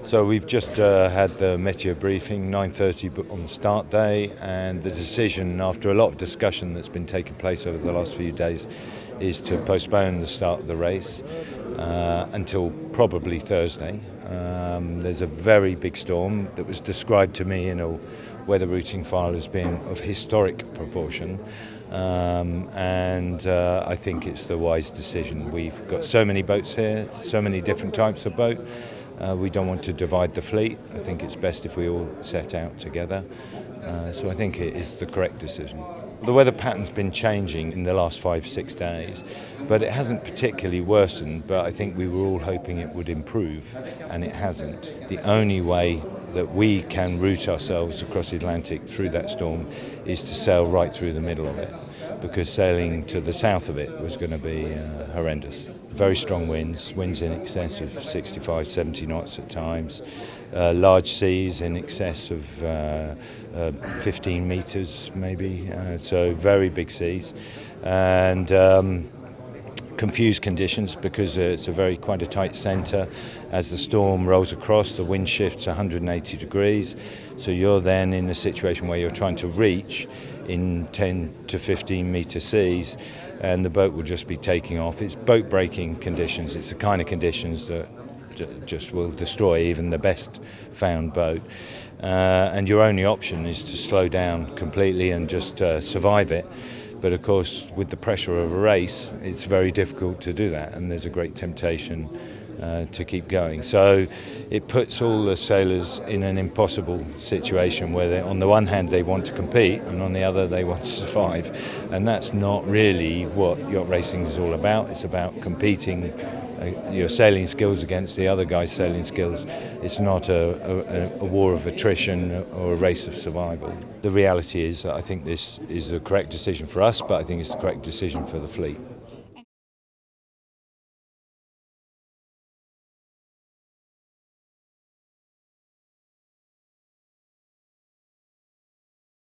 So we've just had the Metier briefing, 9:30 on the start day, and the decision, after a lot of discussion that's been taking place over the last few days, is to postpone the start of the race until probably Thursday. There's a very big storm that was described to me in a weather routing file as being of historic proportion. I think it's the wise decision. We've got so many boats here, so many different types of boat. We don't want to divide the fleet. I think it's best if we all set out together. So I think it is the correct decision. The weather pattern's been changing in the last 5-6 days, but it hasn't particularly worsened, but I think we were all hoping it would improve, and it hasn't. The only way that we can route ourselves across the Atlantic through that storm is to sail right through the middle of it, because sailing to the south of it was going to be horrendous. Very strong winds in excess of 65, 70 knots at times, large seas in excess of 15 metres maybe, so very big seas, and confused conditions because it's quite a tight centre. As the storm rolls across, the wind shifts 180 degrees, so you're then in a situation where you're trying to reach in 10 to 15 metre seas, and the boat will just be taking off. It's boat breaking conditions. It's the kind of conditions that just will destroy even the best found boat, and your only option is to slow down completely and just survive it. But of course, with the pressure of a race, it's very difficult to do that, and there's a great temptation to keep going. So it puts all the sailors in an impossible situation where on the one hand they want to compete, and on the other they want to survive. And that's not really what yacht racing is all about. It's about competing your sailing skills against the other guy's sailing skills. It's not a war of attrition or a race of survival. The reality is that I think this is the correct decision for us, but I think it's the correct decision for the fleet.